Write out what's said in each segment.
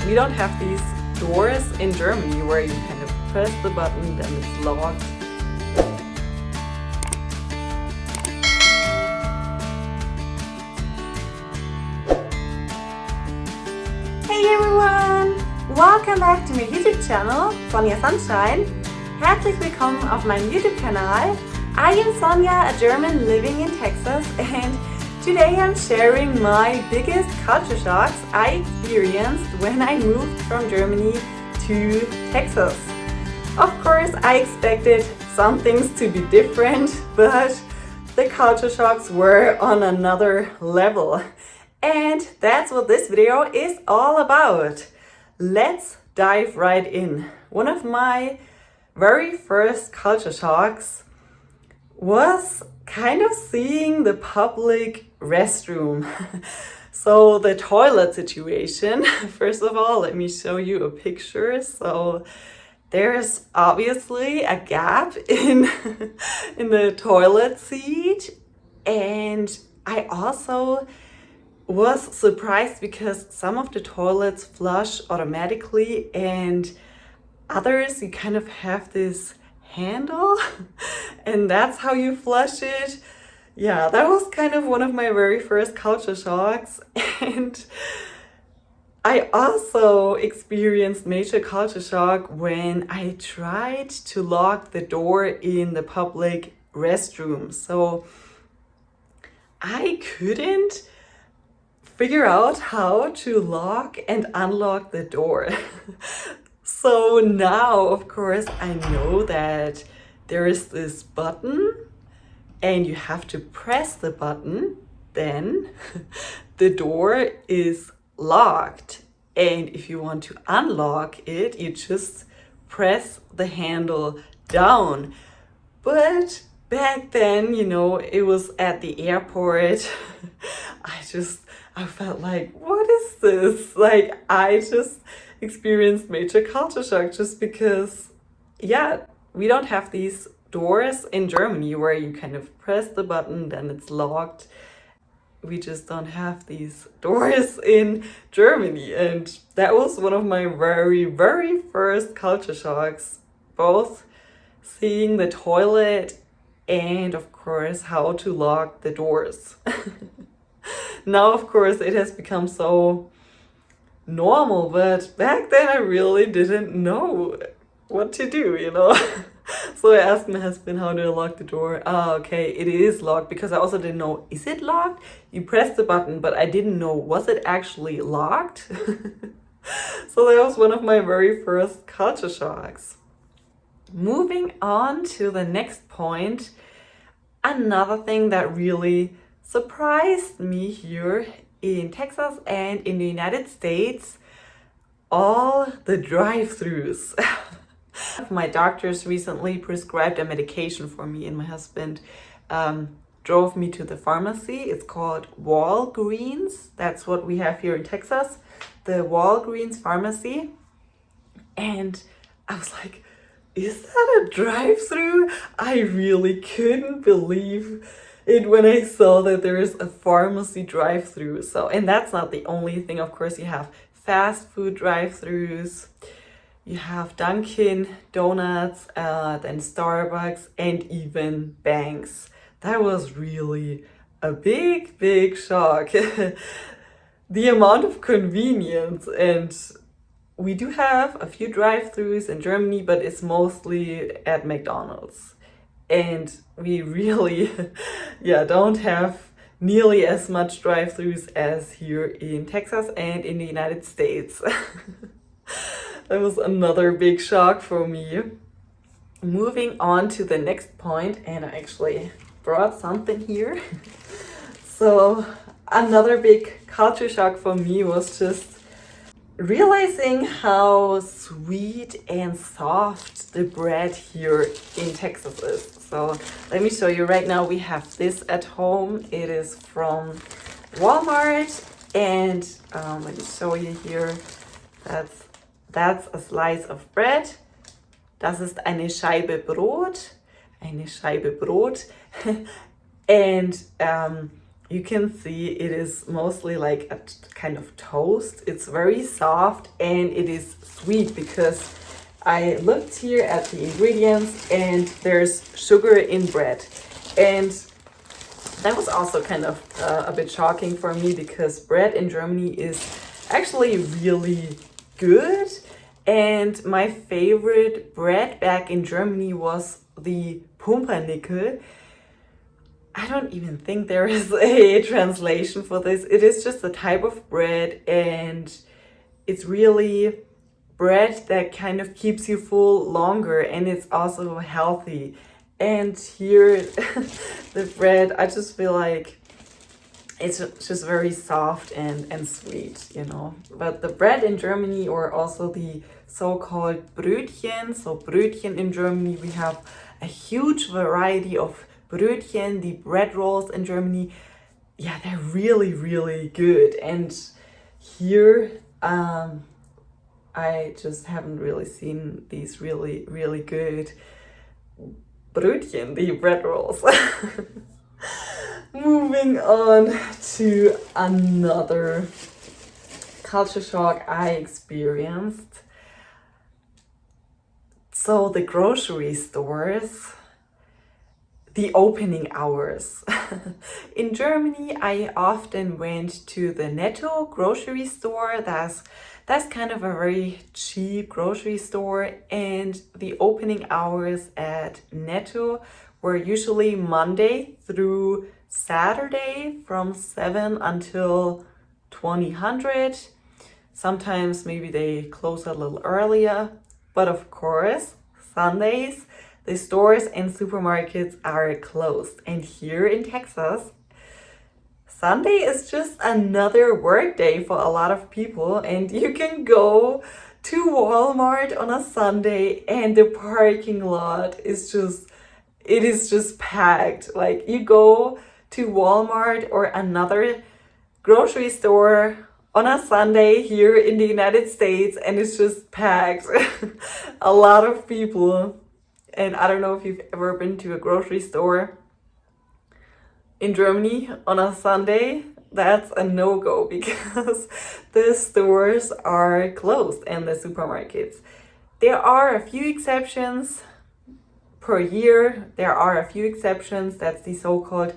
we don't have these doors in Germany where you kind of press the button, then it's locked. Hey everyone! Welcome back to my YouTube channel, SonjaSUNshine. Herzlich willkommen auf meinem YouTube-Kanal. I am Sonja, a German living in Texas, and today I'm sharing my biggest culture shocks I experienced when I moved from Germany to Texas. Of course, I expected some things to be different, but the culture shocks were on another level. And that's what this video is all about. Let's dive right in. One of my very first culture shocks was kind of seeing the public restroom. So the toilet situation. First of all, let me show you a picture. So there's obviously a gap in the toilet seat, and I also was surprised because some of the toilets flush automatically and others you kind of have this handle and that's how you flush it. Yeah, that was kind of one of my very first culture shocks. And I also experienced major culture shock when I tried to lock the door in the public restroom. So I couldn't figure out how to lock and unlock the door. So now, of course, I know that there is this button and you have to press the button, then the door is locked. And if you want to unlock it, you just press the handle down. But back then, it was at the airport. I felt like, what is this? Like, I just experienced major culture shock just because, we don't have these doors in Germany where you kind of press the button, then it's locked. We just don't have these doors in Germany. And that was one of my very, very first culture shocks, both seeing the toilet and, of course, how to lock the doors. Now, of course, it has become so normal, but back then I really didn't know what to do, So I asked my husband, how do I lock the door? Okay, it is locked, because I also didn't know, is it locked? You press the button, but I didn't know, was it actually locked? So that was one of my very first culture shocks. Moving on to the next point, another thing that really surprised me here in Texas and in the United States, all the drive-thrus. My doctors recently prescribed a medication for me, and my husband drove me to the pharmacy. It's called Walgreens. That's what we have here in Texas, the Walgreens pharmacy. And I was like, is that a drive-thru? I really couldn't believe it when I saw that there is a pharmacy drive-thru. So, and that's not the only thing. Of course, you have fast food drive-thrus, you have Dunkin' Donuts, then Starbucks, and even banks. That was really a big, big shock. The amount of convenience. And we do have a few drive-thrus in Germany, but it's mostly at McDonald's. And we really, don't have nearly as much drive-thrus as here in Texas and in the United States. That was another big shock for me. Moving on to the next point, and I actually brought something here. So another big culture shock for me was just realizing how sweet and soft the bread here in Texas is. So let me show you. Right now we have this at home. It is from Walmart, and let me show you here. That's a slice of bread. Das ist eine Scheibe Brot. Eine Scheibe Brot. And you can see it is mostly like a kind of toast. It's very soft and it is sweet because I looked here at the ingredients and there's sugar in bread. And that was also kind of a bit shocking for me because bread in Germany is actually really good. And my favorite bread back in Germany was the Pumpernickel. I don't even think there is a translation for this. It is just a type of bread and it's really bread that kind of keeps you full longer and it's also healthy. And here the bread, I just feel like it's just very soft and sweet, you know. But the bread in Germany, or also the so-called Brötchen, so Brötchen in Germany, we have a huge variety of Brötchen, the bread rolls in Germany. Yeah, they're really, really good. And here, I just haven't really seen these really, really good Brötchen, the bread rolls. Moving on to another culture shock I experienced. So the grocery stores, the opening hours. In Germany, I often went to the Netto grocery store. That's kind of a very cheap grocery store, and the opening hours at Netto were usually Monday through Saturday from 7 until 2000. Sometimes maybe they close a little earlier, but of course, Sundays, the stores and supermarkets are closed. And here in Texas, Sunday is just another work day for a lot of people, and you can go to Walmart on a Sunday and the parking lot is just packed. Like, you go to Walmart or another grocery store on a Sunday here in the United States and it's just packed. A lot of people. And I don't know if you've ever been to a grocery store in Germany on a Sunday. That's a no-go because the stores are closed and the supermarkets. There are a few exceptions per year. There are a few exceptions. That's the so-called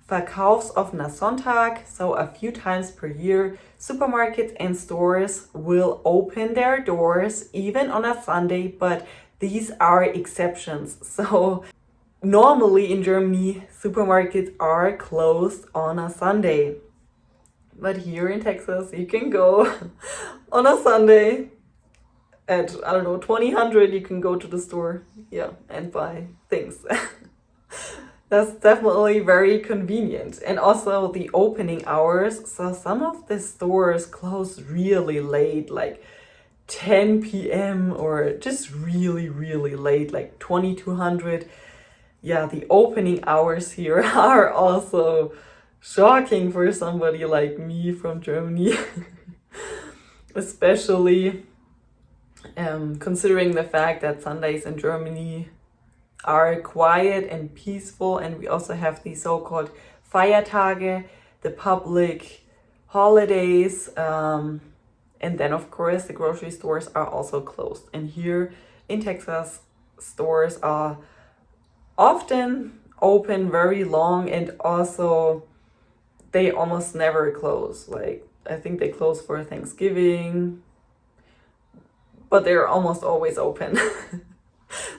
Verkaufsoffener Sonntag. So a few times per year, supermarkets and stores will open their doors even on a Sunday, but these are exceptions. So normally in Germany, supermarkets are closed on a Sunday. But here in Texas, you can go on a Sunday at, I don't know, 2000, you can go to the store, yeah, and buy things. That's definitely very convenient. And also the opening hours. So some of the stores close really late, like 10 p.m. or just really, really late, like 2200. Yeah, the opening hours here are also shocking for somebody like me from Germany. Especially considering the fact that Sundays in Germany are quiet and peaceful, and we also have the so-called Feiertage, the public holidays, and then of course the grocery stores are also closed. And here in Texas, stores are often open very long, and also they almost never close. Like, I think they close for Thanksgiving, but they're almost always open.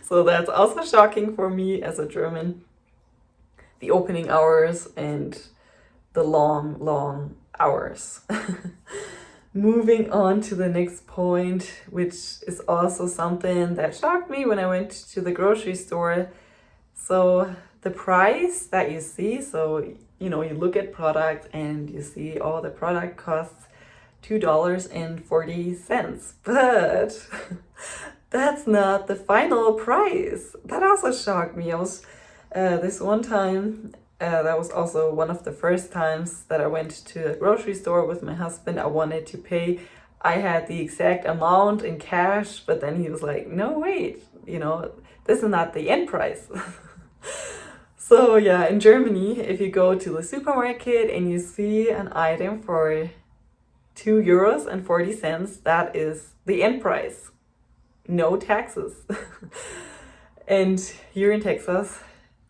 So that's also shocking for me as a German. The opening hours and the long, long hours. Moving on to the next point, which is also something that shocked me when I went to the grocery store. So the price that you see, so, you know, you look at product and you see, oh, the product costs $2.40, but that's not the final price. That also shocked me. I was this one time, that was also one of the first times that I went to a grocery store with my husband. I wanted to pay. I had the exact amount in cash, but then he was like, no, wait, you know, this is not the end price. So yeah, in Germany, if you go to the supermarket and you see an item for 2 euros and 40 cents, that is the end price. No taxes. And here in Texas,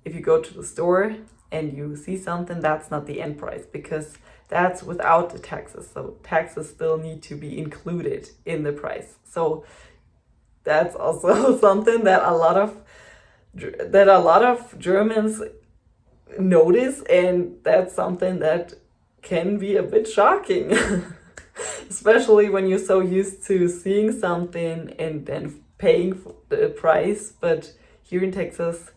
if you go to the store and you see something, that's not the end price because that's without the taxes. So taxes still need to be included in the price. So that's also something that a lot of Germans notice, and that's something that can be a bit shocking. Especially when you're so used to seeing something and then paying for the price. But here in Texas,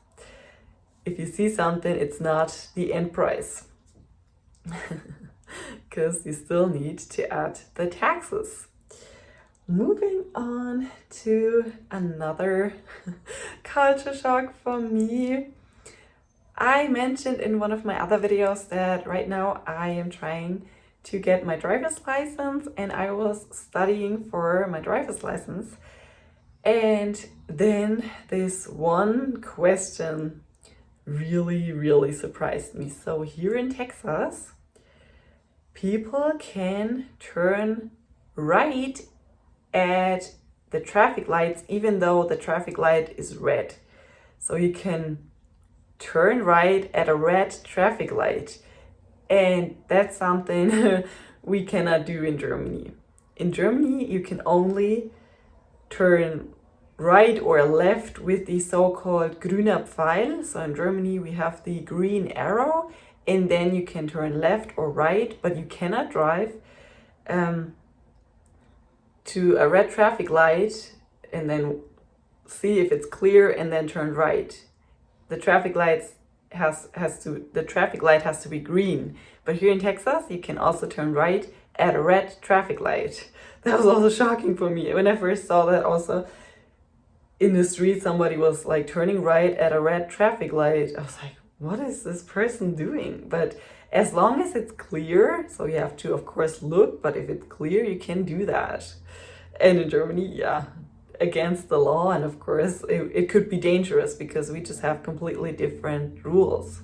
if you see something, it's not the end price. Because you still need to add the taxes. Moving on to another culture shock for me. I mentioned in one of my other videos that right now I am trying to get my driver's license, and I was studying for my driver's license. And then this one question really surprised me. So here in Texas, people can turn right at the traffic lights even though the traffic light is red. So you can turn right at a red traffic light. And that's something we cannot do in Germany. In Germany, you can only turn right or left with the so-called grüner Pfeil. So in Germany, we have the green arrow, and then you can turn left or right, but you cannot drive to a red traffic light and then see if it's clear and then turn right. The traffic light has to be green. But here in Texas, you can also turn right at a red traffic light. That was also shocking for me. When I first saw that also in the street, somebody was like turning right at a red traffic light. I was like, what is this person doing? But as long as it's clear, so you have to of course look, but if it's clear, you can do that. And in Germany, yeah, against the law, and of course it could be dangerous because we just have completely different rules.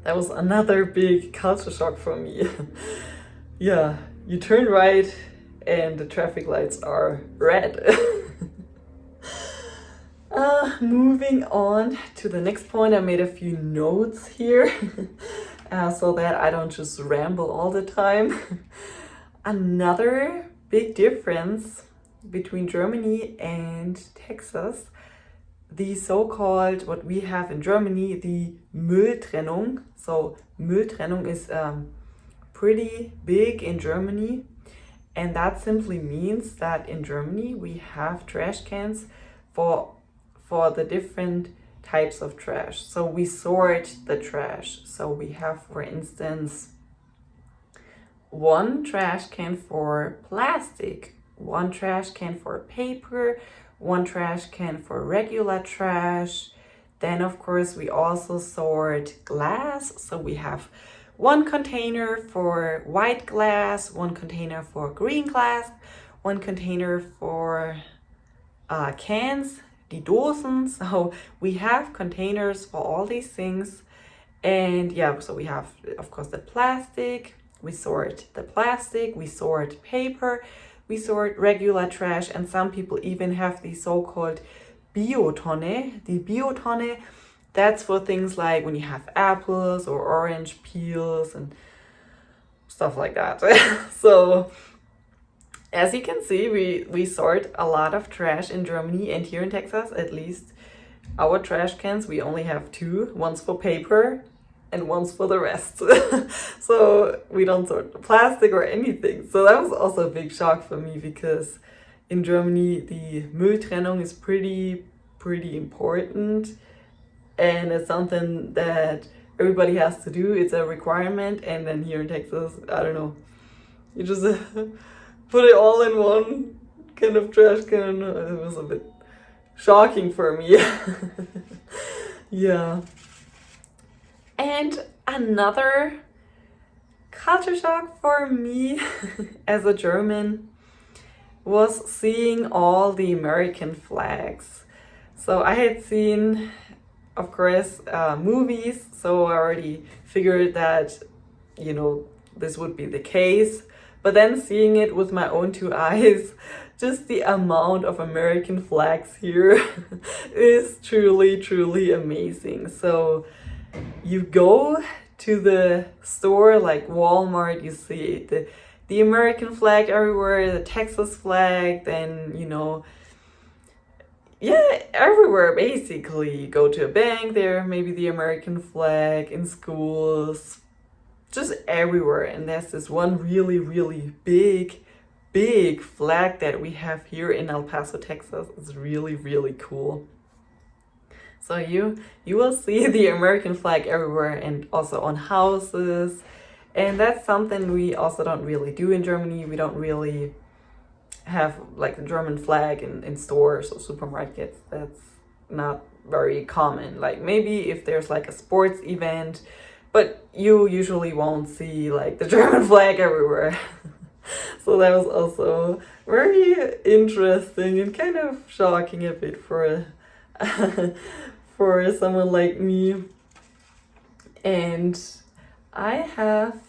That was another big culture shock for me. Yeah, you turn right and the traffic lights are red. Moving on to the next point, I made a few notes here so that I don't just ramble all the time. Another big difference between Germany and Texas, the so-called, what we have in Germany, the Mülltrennung. So Mülltrennung is pretty big in Germany, and that simply means that in Germany we have trash cans for the different types of trash. So we sort the trash. So we have, for instance, one trash can for plastic, one trash can for paper, one trash can for regular trash. Then of course we also sort glass. So we have one container for white glass, one container for green glass, one container for cans, die Dosen. So we have containers for all these things. And yeah, so we have of course the plastic, we sort the plastic, we sort paper, we sort regular trash, and some people even have the so-called Biotonne. The Biotonne, that's for things like when you have apples or orange peels and stuff like that. So as you can see, we sort a lot of trash in Germany, and here in Texas, at least, our trash cans, we only have two, one's for paper and one's for the rest. So we don't sort the plastic or anything. So that was also a big shock for me, because in Germany, the Mülltrennung is pretty important, and it's something that everybody has to do. It's a requirement. And then here in Texas, I don't know, you just put it all in one kind of trash can. It was a bit shocking for me. Yeah. And another culture shock for me as a German was seeing all the American flags. So I had seen of course, movies, so I already figured that, you know, this would be the case. But then seeing it with my own two eyes, just the amount of American flags here is truly, truly amazing. So you go to the store like Walmart, you see the American flag everywhere, the Texas flag, then, you know, yeah, everywhere basically. You go to a bank, there maybe the American flag, in schools, just everywhere. And there's this one really, really big flag that we have here in El Paso, Texas. It's really, really cool. So you will see the American flag everywhere and also on houses. And that's something we also don't really do in Germany. We don't really have like the German flag in stores or supermarkets. That's not very common. Like maybe if there's like a sports event, but you usually won't see like the German flag everywhere. So that was also very interesting and kind of shocking a bit for for someone like me. And I have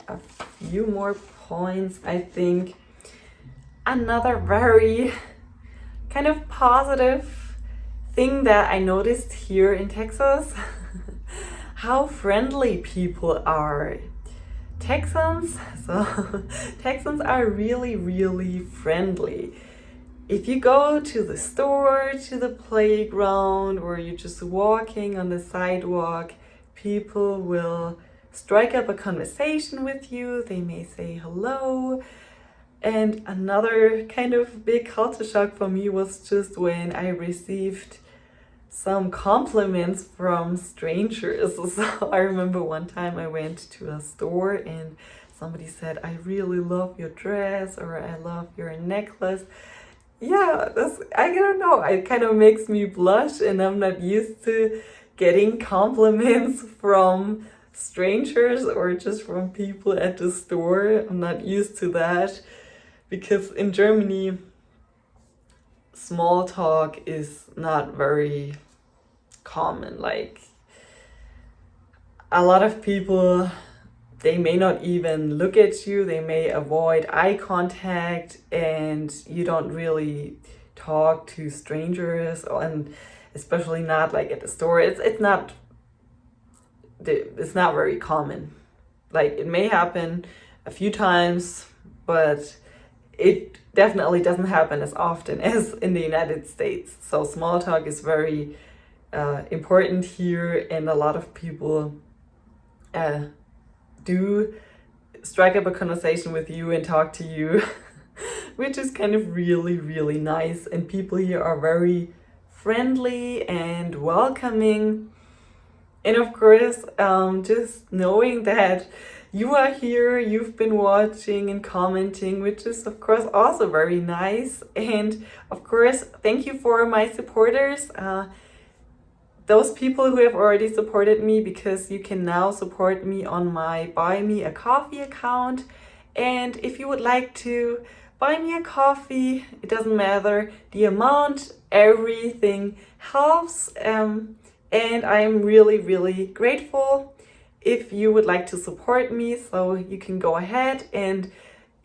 a few more points, I think. Another very kind of positive thing that I noticed here in Texas, how friendly people are. Texans are really, really friendly. If you go to the store, to the playground, or you're just walking on the sidewalk, people will strike up a conversation with you. They may say hello. And another kind of big culture shock for me was just when I received some compliments from strangers. So I remember one time I went to a store and somebody said, "I really love your dress," or "I love your necklace." Yeah, I don't know, it kind of makes me blush, and I'm not used to getting compliments from strangers or just from people at the store. I'm not used to that. Because in Germany, small talk is not very common. Like, a lot of people, they may not even look at you, they may avoid eye contact, and you don't really talk to strangers, and especially not like at the store. It's not very common. Like, it may happen a few times, but it definitely doesn't happen as often as in the United States. So small talk is very important here, and a lot of people do strike up a conversation with you and talk to you, which is kind of really, really nice. And people here are very friendly and welcoming. And of course, just knowing that you are here, you've been watching and commenting, which is of course also very nice. And of course, thank you for my supporters, those people who have already supported me, because you can now support me on my Buy Me a Coffee account. And if you would like to buy me a coffee, it doesn't matter the amount, everything helps. And I'm really, really grateful if you would like to support me. So you can go ahead, and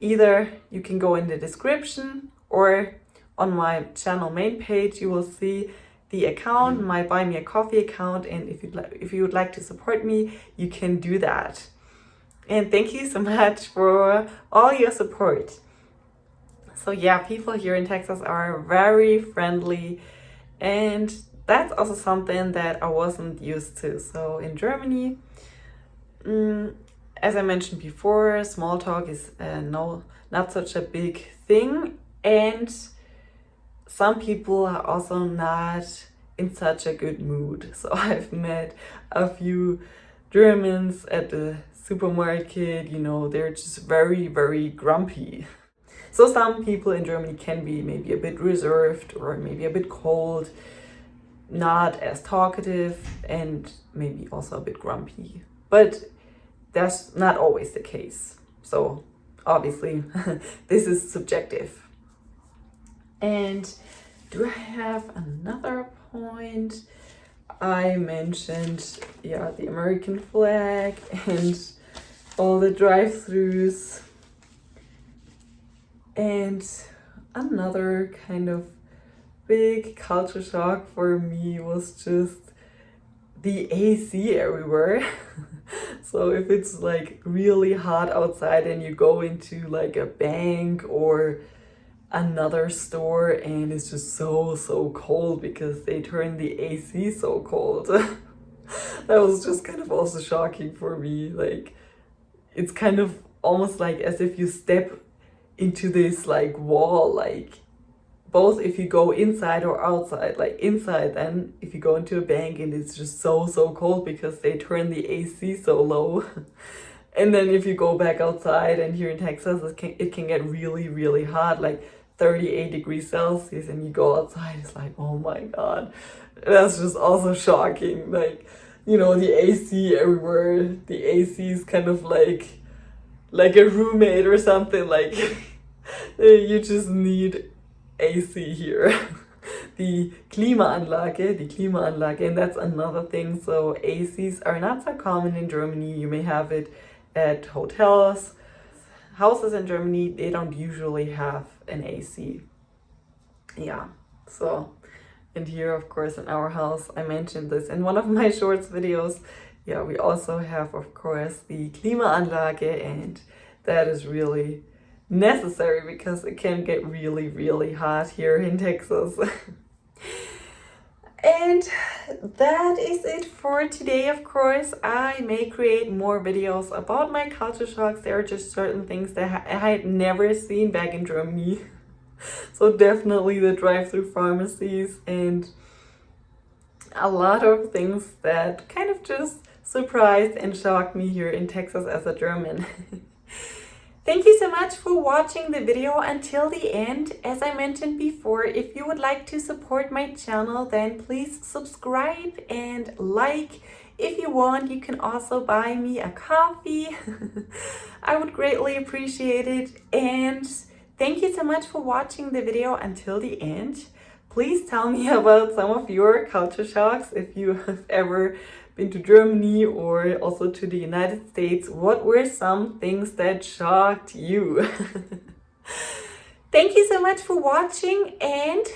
either you can go in the description or on my channel main page, you will see the account, my Buy Me a Coffee account. And if you would like to support me, you can do that. And thank you so much for all your support. So yeah, people here in Texas are very friendly, and that's also something that I wasn't used to. So in Germany, as I mentioned before, small talk is not such a big thing, and some people are also not in such a good mood. So I've met a few Germans at the supermarket, you know, they're just very, very grumpy. So some people in Germany can be maybe a bit reserved or maybe a bit cold, not as talkative, and maybe also a bit grumpy. But that's not always the case. So obviously this is subjective. And do I have another point? I mentioned, yeah, the American flag and all the drive-thrus. And another kind of big culture shock for me was just the AC everywhere. So if it's like really hot outside and you go into like a bank or another store and it's just so cold because they turn the AC so cold. That was just kind of also shocking for me. Like, it's kind of almost like as if you step into this like wall, like both if you go inside or outside. Like inside, then if you go into a bank and it's just so cold because they turn the AC so low. And then if you go back outside, and here in Texas it can get really hot, like 38 degrees Celsius, and you go outside, it's like, oh my god. That's just also shocking. Like, you know, the AC everywhere. The AC is kind of like a roommate or something. Like you just need AC here. The Klimaanlage, and that's another thing. So ACs are not so common in Germany. You may have it at hotels. Houses in Germany, they don't usually have an AC. Yeah, so, and here, of course, in our house, I mentioned this in one of my shorts videos. Yeah, we also have, of course, the Klimaanlage, and that is really necessary because it can get really hot here in Texas. And that is it for today. Of course, I may create more videos about my culture shocks. There are just certain things that I had never seen back in Germany. So definitely the drive-thru pharmacies and a lot of things that kind of just surprised and shocked me here in Texas as a German. Thank you so much for watching the video until the end. As I mentioned before, if you would like to support my channel, then please subscribe and like. If you want, you can also buy me a coffee. I would greatly appreciate it. And thank you so much for watching the video until the end. Please tell me about some of your culture shocks if you have ever been to Germany or also to the United States. What were some things that shocked you? Thank you so much for watching, and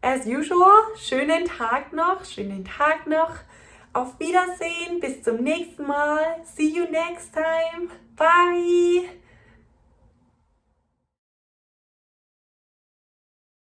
as usual, schönen Tag noch. Auf Wiedersehen, bis zum nächsten Mal. See you next time. Bye.